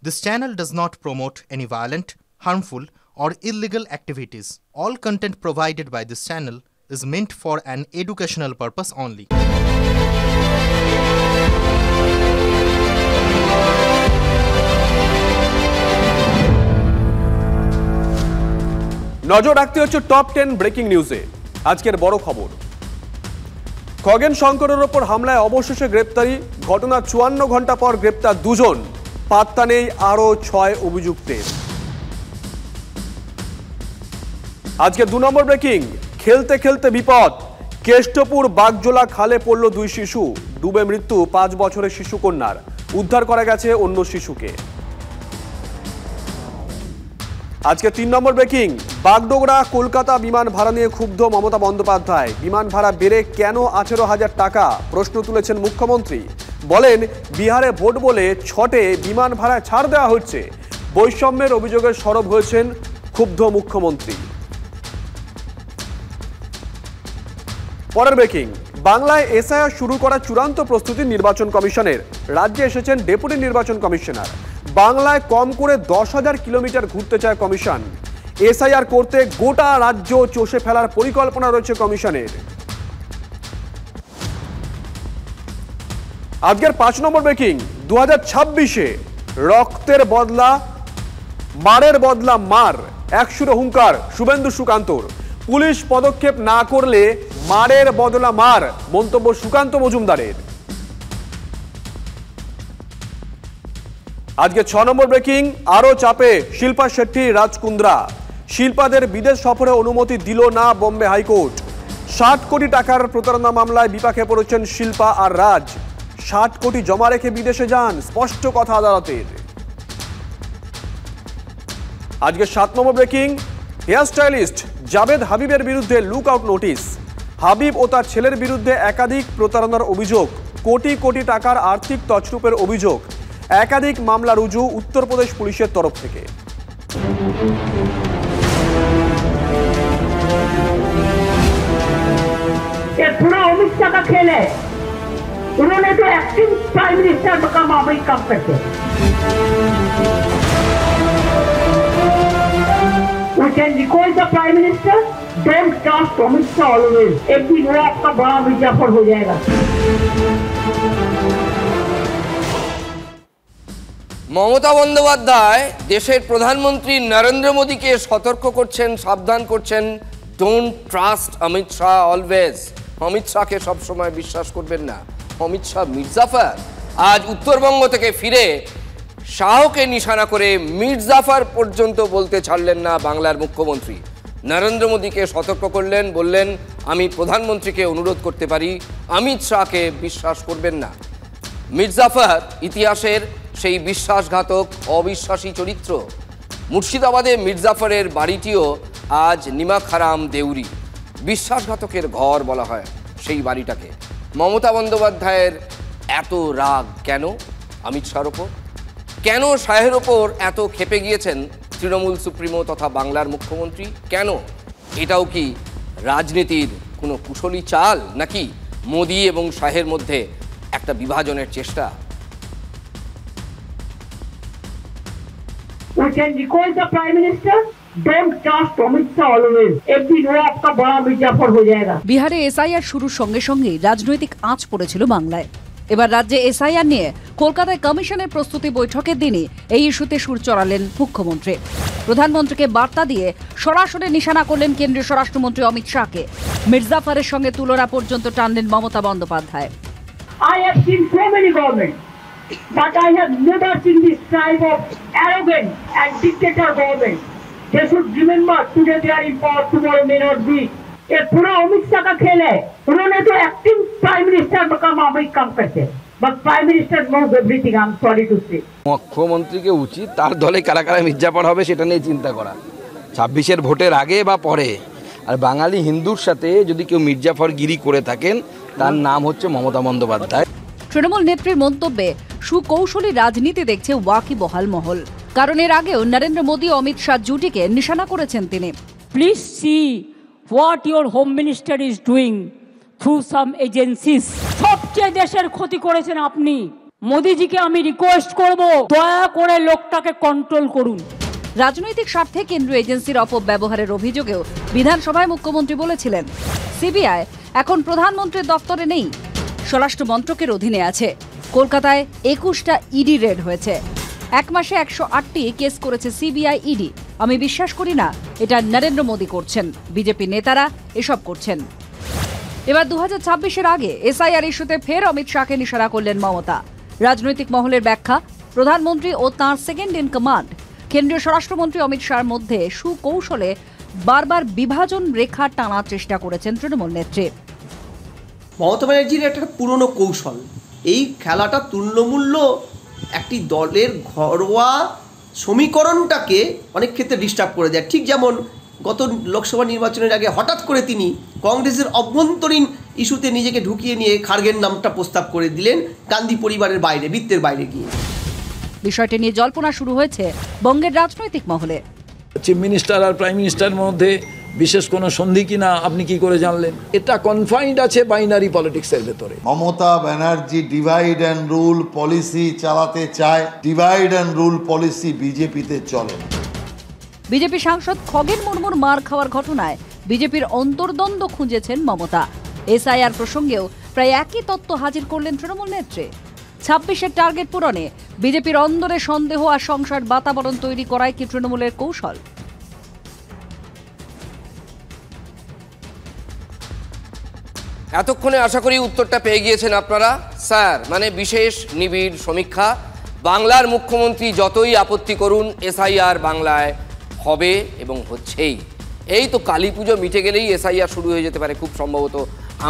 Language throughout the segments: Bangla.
This channel does not promote any violent, harmful, or illegal activities. All content provided by this channel is meant for an educational purpose only. নজর রাখতে হচ্ছে টপ 10 ব্রেকিং নিউজে। আজকের বড় খবর, খগেন শঙ্করের ওপর হামলায় অবশেষে গ্রেপ্তারি। ঘটনা 54 ঘন্টা পর গ্রেপ্তার দুজন, পাত্তা নেই আরো 6 অভিযুক্তের। আজকে 2 নম্বর ব্রেকিং, খেলতে খেলতে বিপদ। কেষ্টপুর বাগজোলা খালে পড়ল 2 শিশু, ডুবে মৃত্যু 5 বছরের শিশু কন্যার। উদ্ধার করা গেছে অন্য শিশুকে। আজকে 3 নম্বর ব্রেকিং, বাগডোগরা কলকাতা বিমান ভাড়া নিয়ে ক্ষুব্ধ মমতা বন্দ্যোপাধ্যায়। বিমান ভাড়া বেড়ে কেন 18,000 টাকা, প্রশ্ন তুলেছেন মুখ্যমন্ত্রী। বলেন, বিহারে ভোট বলে ছটে বিমান ভাড়া ছাড় দেওয়া হচ্ছে। বৈষম্যের অভিযোগে সরব হয়েছেন ক্ষুব্ধ মুখ্যমন্ত্রী। পরের ব্রেকিং, বাংলায় এসআইআর শুরু করার চূড়ান্ত প্রস্তুতি নির্বাচন কমিশনের। রাজ্যে এসেছেন ডেপুটি নির্বাচন কমিশনার। বাংলায় কম করে 10,000 কিলোমিটার ঘুরতে চায় কমিশন। এসআইআর করতে গোটা রাজ্য চষে ফেলার পরিকল্পনা রয়েছে কমিশনের। আজকের 5 নম্বর ব্রেকিং, 2026-এ রক্তের বদলা মারের বদলা মার, এক সুরে হুঙ্কার শুভেন্দু সুকান্তর। পুলিশ পদক্ষেপ না করলে মারের বদলা মার, মন্তব্য সুকান্ত মজুমদারের। আজকে 6 নম্বর ব্রেকিং, আরো চাপে শিল্পা শেট্টি রাজকুন্দ্রা। শিল্পাদের বিদেশ সফরে অনুমতি দিল না বোম্বে হাইকোর্ট। 60 কোটি টাকার প্রতারণা মামলায় বিপাকে পড়েছেন শিল্পা আর রাজ। 60 কোটি জমা রেখে বিদেশে যান, স্পষ্ট কথা আদালতের। আজকে 7 নম্বর ব্রেকিং, হেয়ার স্টাইলিস্ট জাভেদ হাবিবের বিরুদ্ধে লুক আউট নোটিশ। হাবিব ও তার ছেলের বিরুদ্ধে একাধিক প্রতারণার অভিযোগ, কোটি কোটি টাকার আর্থিক তছরূপের অভিযোগ। একাধিক মামলা রুজু উত্তরপ্রদেশ পুলিশের তরফ থেকে। पूरा अमित शाह का खेल है। उन्होंने तो एक्टिंग प्राइम मिनिस्टर का मामला काम करते। We can recall the prime minister. Don't trust Amit Shah always. एक दिन वो आपका बड़ा मिर्जाफर हो जाएगा। মমতা বন্দ্যোপাধ্যায় দেশের প্রধানমন্ত্রী নরেন্দ্র মোদীকে সতর্ক করছেন, সাবধান করছেন, don't trust Amit Shah always. Amit শাহকে সবসময় বিশ্বাস করবেন না। অমিত শাহ মির্জাফর আজ উত্তরবঙ্গ থেকে ফিরে শাহকে নিশানা করে মির্জাফর পর্যন্ত বলতে ছাড়লেন না বাংলার মুখ্যমন্ত্রী। নরেন্দ্র মোদীকে সতর্ক করলেন, বললেন আমি প্রধানমন্ত্রীকে অনুরোধ করতে পারি অমিত শাহকে বিশ্বাস করবেন না। মির্জাফর ইতিহাসের সেই বিশ্বাসঘাতক অবিশ্বাসী চরিত্র। মুর্শিদাবাদে মির্জাফরের বাড়িটিও আজ নিমাখারাম দেউরি, বিশ্বাসঘাতকের ঘর বলা হয় সেই বাড়িটাকে। মমতা বন্দ্যোপাধ্যায়ের এত রাগ কেন অমিত শাহর ওপর? কেন শাহের ওপর এত ক্ষেপে গিয়েছেন তৃণমূল সুপ্রিমো তথা বাংলার মুখ্যমন্ত্রী? কেন? এটাও কি রাজনীতির কোনো কুশলী চাল, নাকি মোদি এবং শাহের মধ্যে একটা বিভাজনের চেষ্টা? We can recall the prime minister. Don't trust Amit Shah always. एक दिन वो आपका बड़ा मिर्जाफर हो जाएगा। বিহারে এসআইআর শুরুর সঙ্গে সঙ্গে রাজনৈতিক আঁচ পড়েছিল বাংলায়। এবার রাজ্যে এসআইআর নিয়ে কলকাতায় কমিশনের প্রস্তুতি বৈঠকের দিনই এই ইস্যুতে সুর চড়ালেন মুখ্যমন্ত্রী। প্রধানমন্ত্রীকে বার্তা দিয়ে সরাসরি নিশানা করলেন কেন্দ্রীয় স্বরাষ্ট্রমন্ত্রী অমিত শাহকে। মির্জাফরের সঙ্গে তুলনা পর্যন্ত টানলেন Mamata Bandyopadhyay. I have seen so many governments, but I have never seen this type of arrogant and dictator government. They should remember today they are in power, tomorrow may not be. ये पूरा अमित शाह का खेल है। उन्होंने तो एक्टिंग प्राइम मिनिस्टर का मामला काम करते। But prime minister knows everything. I'm sorry to say. মুখ্যমন্ত্রীকে উচিত তার দলে কারা কারা মির্জাফর হবে সেটা নিয়ে চিন্তা করা, 26-এর ভোটের আগে বা পরে। আর বাঙালি হিন্দুর সাথে যদি কেউ মির্জাফর গিরি করে থাকেন, তার নাম হচ্ছে মমতা বন্দ্যোপাধ্যায়। তৃণমূল নেত্রীর মন্তব্যে সুকৌশলী রাজনীতি দেখছে ওয়াকিবহাল মহল। কারণ এর আগেও নরেন্দ্র মোদী ও অমিত শাহ জুটিকে নিশানা করেছেন তিনি। Please see what your home minister is doing through some agencies. সবচেয়ে দেশের ক্ষতি করেছেন আপনি। মোদিজিকে আমি রিকোয়েস্ট করব, দয়া করে লোকটাকে কন্ট্রোল করুন। রাজনৈতিক স্বার্থে কেন্দ্রীয় এজেন্সির অপব্যবহারের অভিযোগেও বিধানসভায় মুখ্যমন্ত্রী বলেছিলেন, সিবিআই এখন প্রধানমন্ত্রীর দপ্তরে নেই, স্বরাষ্ট্র মন্ত্রকের অধীনে আছে। কলকাতায় 21টা ইডি রেড হয়েছে। এক মাসে 108টি কেস করেছে সিবিআই ইডি। আমি বিশ্বাস করি না এটা নরেন্দ্র মোদী করছেন, বিজেপি নেতারা এসব করছেন। এবার 2026-এর আগে এসআইআর ইস্যুতে ফের অমিত শাহকে নিশানা করলেন মমতা। রাজনৈতিক মহলের ব্যাখ্যা, প্রধানমন্ত্রী ও তাঁর সেকেন্ড ইন কমান্ড কেন্দ্রীয় স্বরাষ্ট্রমন্ত্রী অমিত শাহর মধ্যে সুকৌশলে বারবার বিভাজন রেখা টানার চেষ্টা করেছেন তৃণমূল নেত্রী। মমতা ব্যানার্জির একটা পুরনো কৌশল, এই খেলাটা তুল্যমূল্য একটি দলের ঘরোয়া সমীকরণটাকে অনেক ক্ষেত্রে ডিস্টার্ব করে দেয়। ঠিক যেমন গত লোকসভা নির্বাচনের আগে হঠাৎ করে তিনি কংগ্রেসের অভ্যন্তরীণ ইস্যুতে নিজেকে ঢুকিয়ে নিয়ে খার্গের নামটা প্রস্তাব করে দিলেন গান্ধী পরিবারের বাইরে, বৃত্তের বাইরে গিয়ে। বিষয়টি নিয়ে জল্পনা শুরু হয়েছে বঙ্গের রাজনৈতিক মহলে। চিফ মিনিস্টার আর প্রাইম মিনিস্টারের মধ্যে বিশেষ কোনো সন্ধি কিনা আপনি কি করে জানলেন? এটা কনফাইন্ড আছে বাইনারি পলিটিক্সের ভেতরে। Mamata Banerjee divide and rule policy চালাতে চায়। ডিভাইড অ্যান্ড রুল পলিসি বিজেপিতে চলে না। বিজেপি সাংসদ খগেন মুর্মুর মার খাওয়ার ঘটনায় বিজেপির অন্তর্দ্বন্দ্ব খুঁজেছেন মমতা। এসআইআর প্রসঙ্গেও প্রায় একই তত্ত্ব হাজির করলেন তৃণমূল নেত্রী। 26-এর টার্গেট পূরণে বিজেপির অন্দরে সন্দেহ আর সংশয়ের বাতাবরণ তৈরি করায় কি তৃণমূলের কৌশল? এতক্ষণে আশা করি উত্তরটা পেয়ে গিয়েছেন আপনারা। স্যার, মানে বিশেষ নিবিড় সমীক্ষা। বাংলার মুখ্যমন্ত্রী যতই আপত্তি করুন, এসআইআর বাংলায় হবে এবং হচ্ছেই। এই তো কালী পুজো মিটে গেলেই এসআইআর শুরু হয়ে যেতে পারে খুব সম্ভবত।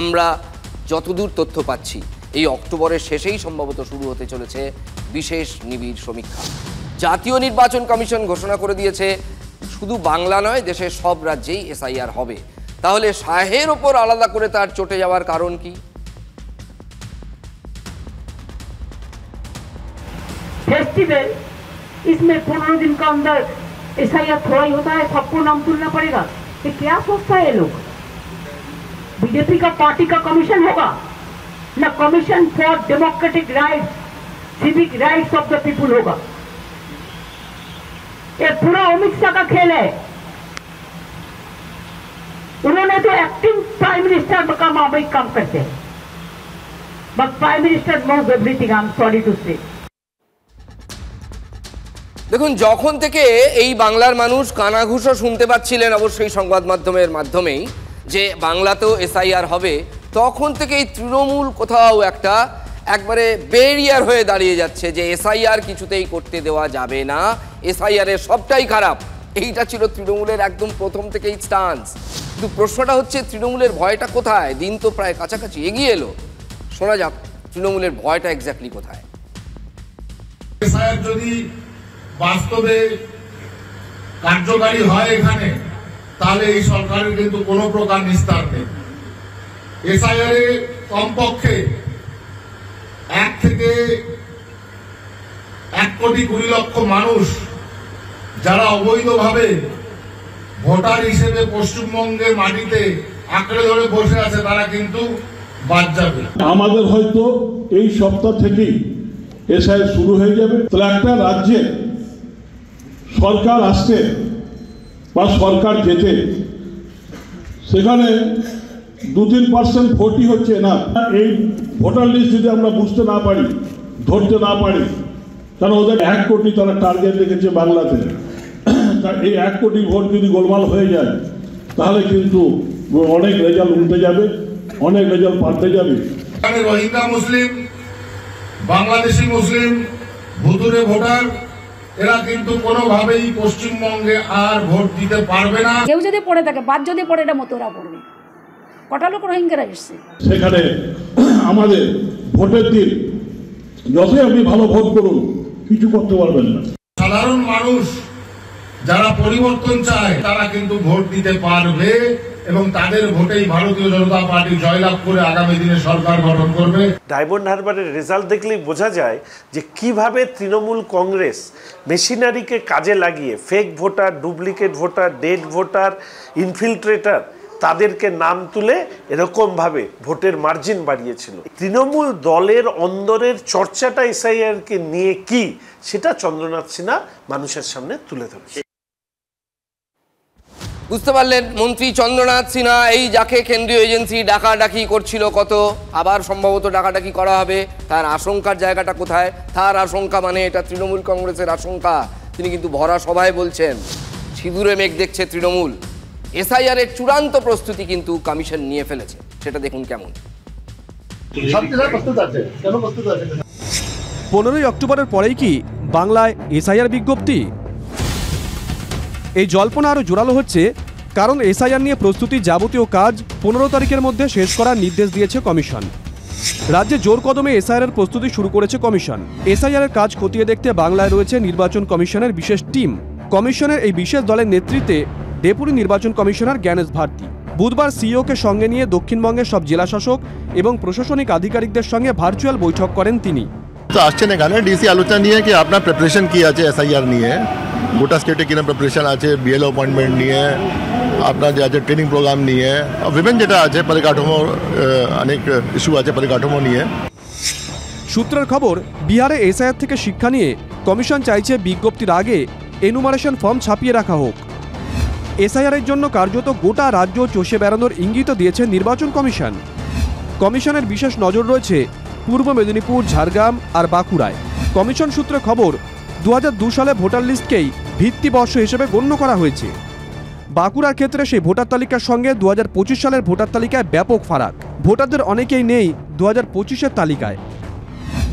আমরা যতদূর তথ্য পাচ্ছি এই অক্টোবরের শেষেই সম্ভবত শুরু হতে চলেছে বিশেষ নিবিড় সমীক্ষা। জাতীয় নির্বাচন কমিশন ঘোষণা করে দিয়েছে শুধু বাংলা নয়, দেশের সব রাজ্যেই এসআইআর হবে। তাহলে শাহের ওপর আলাদা করে তার চটে যাওয়ার কারণ কি? फेस्टिवल इसमें 15 दिन का अंदर एसआईआर थोड़ा ही होता है, सबको नाम तुलना पड़ेगा। ये क्या सोचता है ये लोग? बीजेपी का पार्टी का कमीशन होगा ना, commission for democratic rights, civic rights of the people होगा। ये पूरा अमित शाह का खेल है। उन्होंने तो एक्टिंग प्राइम मिनिस्टर का मामूली काम करते हैं, but prime minister knows everything. I am sorry to say. দেখুন, যখন থেকে এই বাংলার মানুষ কানাঘুষো শুনতে পাচ্ছিলেন অবশ্যই সংবাদ মাধ্যমের মাধ্যমেই যে বাংলাতেও এসআইআর হবে, তখন থেকেই তৃণমূল কোথাও একটা একবারে ব্যারিয়ার হয়ে দাঁড়িয়ে যাচ্ছে যে এসআইআর কিছুতেই করতে দেওয়া যাবে না, এসআইআরের সবটাই খারাপ। এইটা ছিল তৃণমূলের একদম প্রথম থেকেই স্টান্স। কিন্তু প্রশ্নটা হচ্ছে তৃণমূলের ভয়টা কোথায়? দিন তো প্রায় কাছাকাছি এগিয়ে এলো, শোনা যাক তৃণমূলের ভয়টা এক্স্যাক্টলি কোথায়। এসআইআর যদি বাস্তবে কার্যকারী হয় এখানে, তাহলে এই সরকারের কিন্তু কোনো প্রকার নিস্তার নেই। এসআইআর এ কমপক্ষে 1 থেকে 1,20,00,000 মানুষ যারা অবৈধভাবে ভোটার হিসেবে পশ্চিমবঙ্গের মাটিতে আঁকড়ে ধরে বসে আছে, তারা কিন্তু বাদ যাবে। আমাদের হয়তো এই সপ্তাহ থেকেই এসআইআর শুরু হয়ে যাবে। তাহলে একটা রাজ্যে সরকার আসতে বা সরকার যেতে সেখানে 2-3% ভোটই হচ্ছে না। এই ভোটার লিস্ট যদি আমরা বুঝতে না পারি, ধরতে না পারি, কারণ ওদের 1 কোটি তারা টার্গেট রেখেছে বাংলাতে, এই 1 কোটি ভোট যদি গোলমাল হয়ে যায় তাহলে কিন্তু অনেক রেজাল্ট উল্টে যাবে, অনেক রেজাল্ট পাল্টে যাবে। রোহিঙ্গা মুসলিম, বাংলাদেশি মুসলিম, ভুতুরে ভোটার, এরা কিন্তু কোনোভাবেই পশ্চিমবঙ্গে আর ভোট দিতে পারবে না। কেউ যদি পড়ে থাকে, বাদ যদি পড়ে, এটা মতো ওরা পড়বে। কটা লোক রোহিঙ্গারা এসছে সেখানে। আমাদের ভোটের দিন যতই আপনি ভালো ভোট করুন, কিছু করতে পারবেন না। সাধারণ মানুষ যারা পরিবর্তন চায় তারা কিন্তু ভোট দিতে পারবে এবং তাদের ভোটেই ভারতীয় জনতা পার্টি জয়লাভ করে আগামী দিনে সরকার গঠন করবে। ডায়মন্ড হারবারের রেজাল্ট দেখলেই বোঝা যায় যে কিভাবে তৃণমূল কংগ্রেস মেশিনারিকে কাজে লাগিয়ে fake voter, duplicate voter, dead voter, ইনফিল্ট্রেটার তাদেরকে নাম তুলে এরকমভাবে ভোটের মার্জিন বাড়িয়েছিল। তৃণমূল দলের অন্দরের চর্চাটা এসআইআরকে নিয়ে কি, সেটা চন্দ্রনাথ সিনহা মানুষের সামনে তুলে ধরছে। বুঝতে পারলেন মন্ত্রী চন্দ্রনাথ সিনহা, এই যাকে কেন্দ্রীয় এজেন্সি ডাকাডাকি করছিল কত, আবার সম্ভবত ডাকাডাকি করা হবে, তার আশঙ্কার জায়গাটা কোথায়? তার আশঙ্কা মানে এটা তৃণমূল কংগ্রেসের আশঙ্কা। তিনি কিন্তু ভরা সভায় বলছেন সিঁদুরে মেঘ দেখছে তৃণমূল। এসআইআর এর চূড়ান্ত প্রস্তুতি কিন্তু কমিশন নিয়ে ফেলেছে, সেটা দেখুন কেমন। 15ই অক্টোবরের পরেই কি বাংলায় এসআইআর বিজ্ঞপ্তি? এই জল্পনা আরও জোরালো হচ্ছে, কারণ এসআইআর নিয়ে প্রস্তুতির যাবতীয় কাজ 15 তারিখের মধ্যে শেষ করার নির্দেশ দিয়েছে কমিশন। রাজ্যে জোর কদমে এসআইআর এর প্রস্তুতি শুরু করেছে কমিশন। এসআইআর এর কাজ খতিয়ে দেখতে বাংলায় রয়েছে নির্বাচন কমিশনের বিশেষ টিম। কমিশনের এই বিশেষ দলের নেতৃত্বে ডেপুটি নির্বাচন কমিশনার জ্ঞানেশ ভারতী বুধবার সিইওকে সঙ্গে নিয়ে দক্ষিণবঙ্গের সব জেলাশাসক এবং প্রশাসনিক আধিকারিকদের সঙ্গে ভার্চুয়াল বৈঠক করেন তিনি। তো আসছেন এখানে ডিসি আলোচনা নিয়ে কি আপনার প্রিপারেশন কি আছে এসআইআর নিয়ে, গোটা স্টেটে কিরকম প্রিপারেশন আছে, বিএলও অ্যাপয়েন্টমেন্ট নিয়ে, আপনার যে আছে ট্রেনিং প্রোগ্রাম নিয়ে, বিভিন্ন যেটা আছে পরিকাঠামো, অনেক ইস্যু আছে পরিকাঠামো নিয়ে। সূত্রের খবর, বিহারে এসআইআর থেকে শিক্ষা নিয়ে কমিশন চাইছে বিজ্ঞপ্তির আগে এনুমারেশন ফর্ম ছাপিয়ে রাখা হোক। এসআইআর এর জন্য কার্যত গোটা রাজ্য চষে বেড়ানোর ইঙ্গিত দিয়েছে নির্বাচন কমিশন। কমিশনের বিশেষ নজর রয়েছে পূর্ব মেদিনীপুর, ঝাড়গ্রাম আর বাঁকুড়ায়। কমিশন সূত্রে খবর, 2002 সালে ভোটার লিস্টকেই ভিত্তিবর্ষ হিসেবে গণ্য করা হয়েছে। বাঁকুড়ার ক্ষেত্রে সেই ভোটার তালিকার সঙ্গে 2025 সালের ভোটার তালিকায় ব্যাপক ফারাক। ভোটারদের অনেকেই নেই 2025-এর তালিকায়।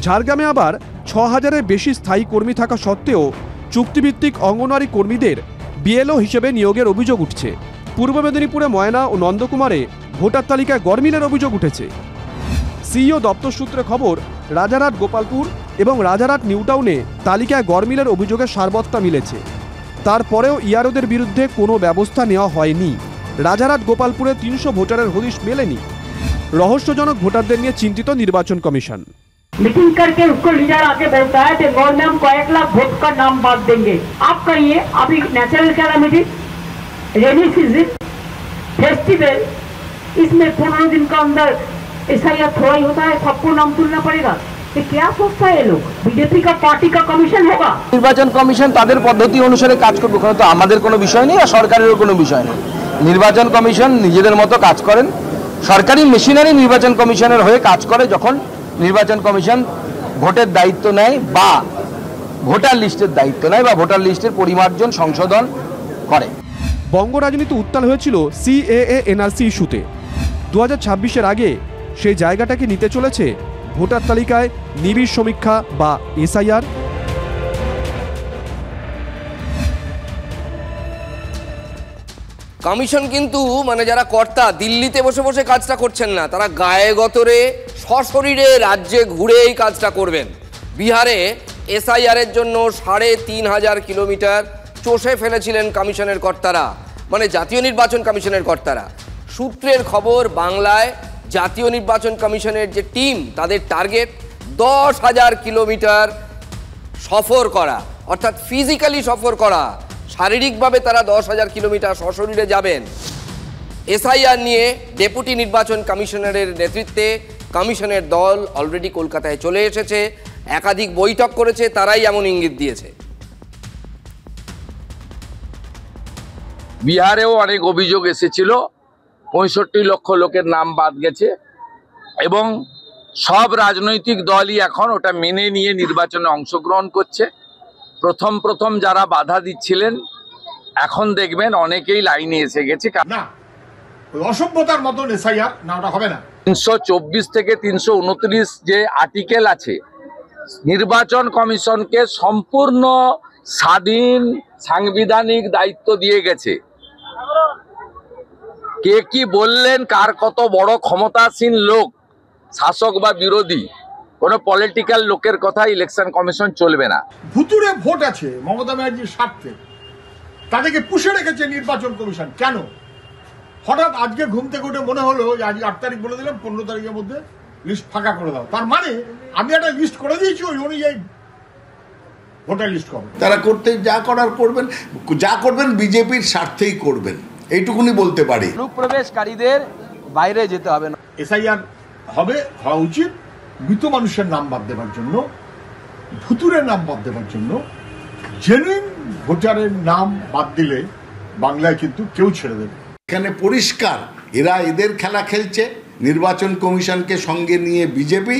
ঝাড়গ্রামে আবার 6000-এর বেশি স্থায়ী কর্মী থাকা সত্ত্বেও চুক্তিভিত্তিক অঙ্গনওয়াড়ি কর্মীদের বিএলও হিসেবে নিয়োগের অভিযোগ উঠছে। পূর্ব মেদিনীপুরে ময়না ও নন্দকুমারে ভোটার তালিকায় গরমিলের অভিযোগ উঠেছে। সিইও দপ্তর সূত্রে খবর, রাজারহাট, গোপালপুর এবং রাজারহাট নিউটাউনে তালিকায় গরমিলের অভিযোগের সারবত্তা মিলেছে। তারপরেও ইআরওদের বিরুদ্ধে কোনো ব্যবস্থা নেওয়া হয়নি। রাজারহাট, গোপালপুরে 300 ভোটারের হদিশ মেলেনি। রহস্যজনক ভোটারদের নিয়ে চিন্তিত নির্বাচন কমিশন। मीटिंग करके उसको लीडर आके बोलता है कि गवर्नमेंट हम 1 लाख वोट का नाम बांट देंगे, आप कहिए अभी natural calamity, rainy season, festival, इसमें 15 दिन का अंदर एसआईआर थोड़ा ही होता है, सबको नाम तुलना पड़ेगा। ये क्या सोचता है लोग? बीजेपी का पार्टी का कमीशन होगा, নির্বাচন কমিশন তাদের পদ্ধতি অনুসারে কাজ করবে, ওখানে তো আমাদের কোনো বিষয় নেই আর সরকারেরও কোনো বিষয় নেই। নির্বাচন কমিশন নিজেদের মতো কাজ করেন। সরকারি মেশিনারি নির্বাচন কমিশনের হয়ে কাজ করে যখন নির্বাচন কমিশন ভোটের দায়িত্ব নেয় বা ভোটার লিস্টের দায়িত্ব নেয় বা ভোটার লিস্টের পরিমার্জন সংশোধন করে। বঙ্গ রাজনীতি উত্তাল হয়েছিল সিএএ এনআরসি ইস্যুতে। 2026-এর আগে সেই জায়গাটাকে নিতে চলেছে ভোটার তালিকায় নিবিড় সমীক্ষা বা এসআইআর। কমিশন কিন্তু মানে যারা কর্তা দিল্লিতে বসে বসে কাজটা করছেন না, তারা গায়ে গতরে সশরীরে রাজ্যে ঘুরে এই কাজটা করবেন। বিহারে এসআইআর এর জন্য 3500 কিলোমিটার চষে ফেলেছিলেন কমিশনের কর্তারা, মানে জাতীয় নির্বাচন কমিশনের কর্তারা। সূত্রের খবর, বাংলায় জাতীয় নির্বাচন কমিশনের যে টিম, তাদের টার্গেট 10,000 কিলোমিটার সফর করা, অর্থাৎ ফিজিক্যালি সফর করা। শারীরিকভাবে তারা 10,000 কিলোমিটার সশরীরে যাবেন। এসআইআর নিয়ে ডেপুটি নির্বাচন কমিশনারের নেতৃত্বে কমিশনের দল অলরেডি কলকাতায় চলে এসেছে, একাধিক বৈঠক করেছে, তারাই এমন ইঙ্গিত দিয়েছে। বিহারেও অনেক অভিযোগ এসেছিল, 65 লক্ষ লোকের নাম বাদ গেছে এবং সব রাজনৈতিক দলই এখন ওটা মেনে নিয়ে নির্বাচনে অংশগ্রহণ করছে। প্রথম যারা বাধা দিচ্ছিলেন এখন দেখবেন অনেকেই লাইনে এসে গেছে। না, অসভ্যতার মতন এসআইআর না, ওটা হবে না। 324 থেকে 329 যে আর্টিকেল আছে, নির্বাচন কমিশনকে সম্পূর্ণ স্বাধীন সাংবিধানিক দায়িত্ব দিয়ে গেছে। কে কি বললেন, কার কত বড় ক্ষমতাসীন লোক, শাসক বা বিরোধী, কোন পলিটিক্যাল লোকের কথা ইলেকশন কমিশন চলবে না। ভুতুরে ভোট আছে মমতা ব্যানার্জির স্বার্থে, তাদেরকে পুষে রেখেছে নির্বাচন কমিশন। কেন হঠাৎ আজকে ঘুম থেকে উঠে মনে হলো আজ 8 তারিখ বলে দিলাম, 15 তারিখের মধ্যে লিস্ট ফাঁকা করে দাও? তার মানে আমি একটা লিস্ট করে দিয়েছি, ওই অনুযায়ী ভোটার লিস্ট করবেন। তারা করতে যা করার করবেন, যা করবেন বিজেপির স্বার্থেই করবেন। এইটুকুনি বলতে পারি। অনুপ্রবেশকারীদের বাইরে যেতে হবে না। এসআইআর হওয়া উচিত মৃত মানুষের নাম বাদ দেওয়ার জন্য, ভুতুরের নাম বাদ দেওয়ার জন্য। জেনুইন ভোটারের নাম বাদ দিলে বাংলায় কিন্তু কেউ ছেড়ে দেবে। এখানে পরিষ্কার এরা এদের খেলা খেলছে, নির্বাচন কমিশনকে সঙ্গে নিয়ে বিজেপি,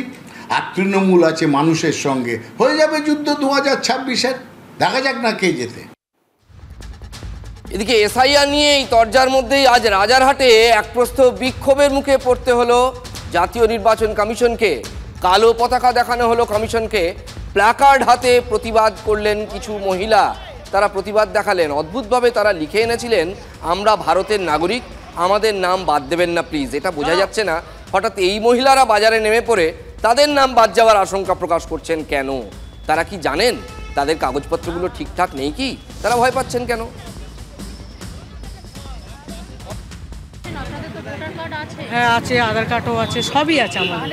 আর তৃণমূল আছে মানুষের সঙ্গে। হয়ে যাবে যুদ্ধ 2026-এর, দেখা যাক না কে জেতে। এদিকে এসআইআর নিয়ে এই তরজার মধ্যেই আজ রাজারহাটে একপ্রস্থ বিক্ষোভের মুখে পড়তে হলো জাতীয় নির্বাচন কমিশনকে। কালো পতাকা দেখানো হলো কমিশনকে, প্ল্যাকার্ড হাতে প্রতিবাদ করলেন কিছু মহিলা। তারা প্রতিবাদ দেখালেন, অদ্ভুতভাবে তারা লিখে এনেছিলেন, আমরা ভারতের নাগরিক, আমাদের নাম বাদ দেবেন না প্লিজ। এটা বোঝা যাচ্ছে না হঠাৎ এই মহিলারা বাজারে নেমে পড়ে তাদের নাম বাদ যাওয়ার আশঙ্কা প্রকাশ করছেন কেন? তারা কি জানেন তাদের কাগজপত্রগুলো ঠিকঠাক নেই কি? তারা ভয় পাচ্ছেন কেন? হ্যাঁ আছে, আধার কার্ডও আছে, সবই আছে আমাদের।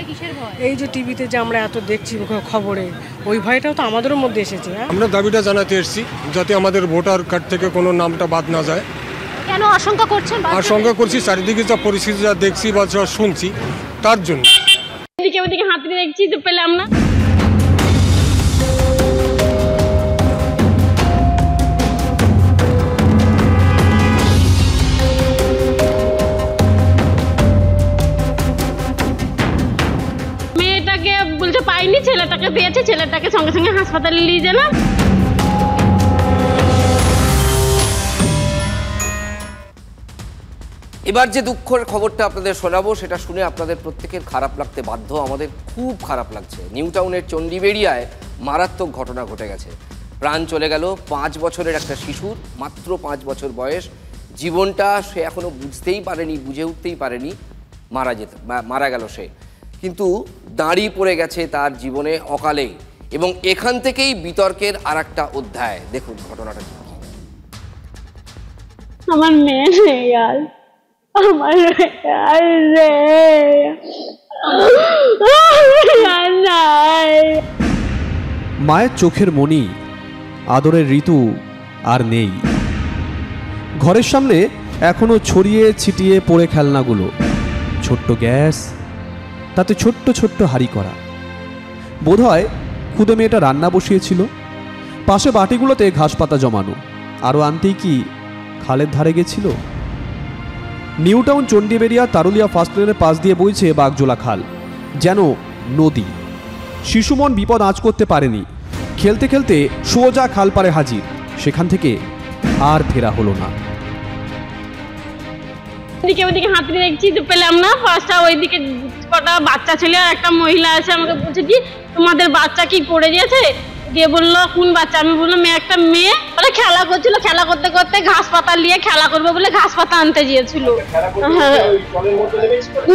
এই যে টিভিতে যে আমরা এত দেখছি খবরে, ওই ভয়টাও তো আমাদেরও মধ্যে এসেছে। আমরা দাবিটা জানাতে এসেছি যাতে আমাদের ভোটার কার্ড থেকে কোনো নামটা বাদ না যায়। কেন আশঙ্কা করছেন? আশঙ্কা করছি চারিদিকে যা পরিস্থিতি যা দেখছি বা যা শুনছি তার জন্য। এদিকে ওদিকে হাত দিয়ে দেখছি তো পেলাম না। মেয়েটাকে বলতে পাইনি, ছেলেটাকে পেয়েছে, ছেলেটাকে সঙ্গে সঙ্গে হাসপাতালে নিয়ে গেলাম। এবার যে দুঃখের খবরটা আপনাদের শোনাবো সেটা শুনে আপনাদের প্রত্যেকের খারাপ লাগতে বাধ্য, আমাদের খুব খারাপ লাগছে। নিউ টাউনের চণ্ডীবেড়িয়ায় মারাত্মক ঘটনা ঘটে গেছে। প্রাণ চলে গেল 5 বছরের একটা শিশুর, মাত্র 5 বছর বয়স। জীবনটা সে এখনো বুঝতেই পারেনি, বুঝে উঠতেই পারেনি, মারা গেল সে। কিন্তু দাঁড়িয়ে পড়ে গেছে তার জীবনে অকালে, এবং এখান থেকেই বিতর্কের আর একটা অধ্যায়। দেখুন ঘটনাটা কি। আমার মেয়ে নেই আর, আমার মায়ের চোখের মণি, আদরের ঋতু আর নেই। ঘরের সামনে এখনো ছড়িয়ে ছিটিয়ে পড়ে খেলনাগুলো, ছোট্ট গ্যাস, তাতে ছোট্ট ছোট্ট হাঁড়ি করা। বোধহয় খুদে মেয়েটা রান্না বসিয়েছিল। পাশে বাটিগুলোতে ঘাস পাতা জমানো, আরও আনতেই কি খালের ধারে গেছিল। নিউ টাউন চণ্ডীবেড়িয়া তারুলিয়া ফার্স্ট লেনের পাশ দিয়ে বইছে বাগজোলা খাল, যেন নদী। শিশুমন বিপদ আঁচ করতে পারেনি, খেলতে খেলতে সোজা খাল পারে হাজির। সেখান থেকে আর ফেরা হলো না। এদিকে ওদিকে হাত দিয়ে দেখছি তো পেলাম না। ফার্স্টটা ওইদিকে কটা বাচ্চা ছেলে আর একটা মহিলা আছে, আমাকে বলছে কি তোমাদের বাচ্চা কি পড়ে গেছে? দিয়ে বললো কোন বাচ্চা? আমি বললাম একটা মেয়ে, ওরা খেলা করছিল, খেলা করতে করতে ঘাস পাতা নিয়ে খেলা করবে বলে ঘাস পাতা আনতে গিয়েছিল।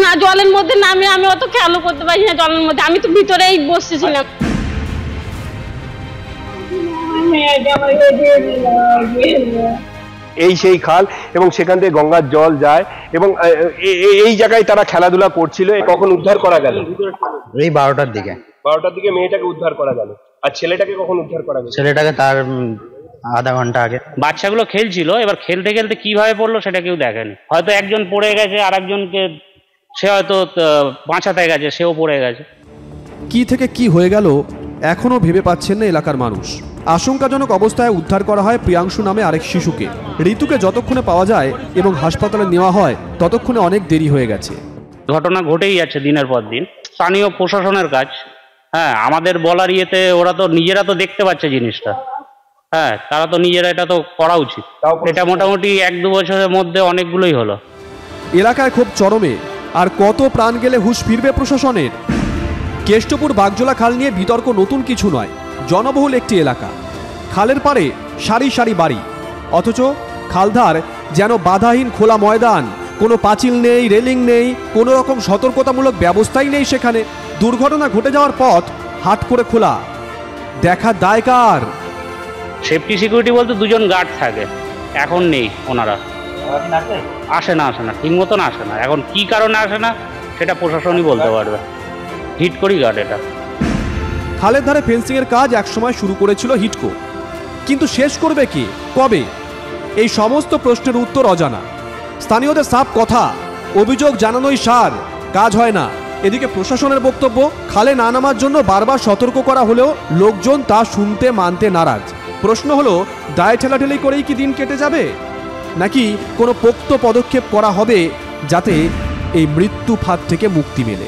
না জলের মধ্যে নামে আমি অত খেলা করতে পারি না জলের মধ্যে, আমি তো ভিতরেই বসেছিলাম। এই সেই খাল, এবং সেখান থেকে গঙ্গার জল যায়, এবং এই জায়গায় তারা খেলাধুলা করছিল। কখন উদ্ধার করা গেল? এই 12টার দিকে। 12টার দিকে মেয়েটাকে উদ্ধার করা গেল। আর ছেলেটাকে কখন উদ্ধার করা গেল? ছেলেটাকে তার আধা ঘন্টা আগে। বাচ্চাগুলো খেলছিল, এবার খেলতে খেলতে কিভাবে পড়লো সেটা কেউ দেখেনি। হয়তো একজন পড়ে গেছে, আর একজনকে সে হয়তো বাঁচাতে গেছে, সেও পড়ে গেছে। কি থেকে কি হয়ে গেল এখনো ভেবে পাচ্ছেন না এলাকার মানুষ। আশঙ্কাজনক অবস্থায় উদ্ধার করা হয় প্রিয়াংশু নামে আরেক শিশুকে। ঋতুকে যতক্ষণে পাওয়া যায় এবং হাসপাতালে নেওয়া হয় ততক্ষণে অনেক দেরি হয়ে গেছে। ঘটনা ঘটেই যাচ্ছে দিনের পর দিন। স্থানীয় প্রশাসনের কাজ, হ্যাঁ, আমাদের বলার ইয়েতে ওরা তো নিজেরা তো দেখতে পাচ্ছে জিনিসটা, হ্যাঁ, তারা তো নিজেরা এটা তো করা উচিত। এটা মোটামুটি 1-2 বছরের মধ্যে অনেকগুলোই হলো। এলাকায় খুব চরমে, আর কত প্রাণ গেলে হুঁশ ফিরবে প্রশাসনের? কেষ্টপুর বাগজোলা খাল নিয়ে বিতর্ক নতুন কিছু নয়, জনবহুল একটি এলাকা। খালের পাড়ে সারি সারি বাড়ি, অথচ খালধার যেন বাধাহীন খোলা ময়দান। কোনো পাঁচিল নেই, রেলিং নেই, কোনো রকম সতর্কতামূলক ব্যবস্থাই নেই সেখানে। দুর্ঘটনা ঘটে যাওয়ার পথ হাট করে খোলা, দেখা দায় কার? সেফটি সিকিউরিটি বলতে 2জন গার্ড থাকে, এখন নেই ওনারা। আসে না ঠিক মতন আসে না। এখন কি কারণে আসে না সেটা প্রশাসনই বলতে পারবে। হিট করি গার্ড এটা। খালের ধারে ফেন্সিংয়ের কাজ একসময় শুরু করেছিল হিটকো, কিন্তু শেষ করবে কে, কবে? এই সমস্ত প্রশ্নের উত্তর অজানা। স্থানীয়দের সাফ কথা, অভিযোগ জানানোই সার, কাজ হয় না। এদিকে প্রশাসনের বক্তব্য, খালে না নামার জন্য বারবার সতর্ক করা হলেও লোকজন তা শুনতে মানতে নারাজ। প্রশ্ন হলো, দায় ঠেলাঠেলি করেই কি দিন কেটে যাবে, নাকি কোনো পোক্ত পদক্ষেপ করা হবে যাতে এই মৃত্যু ফাঁদ থেকে মুক্তি মেলে?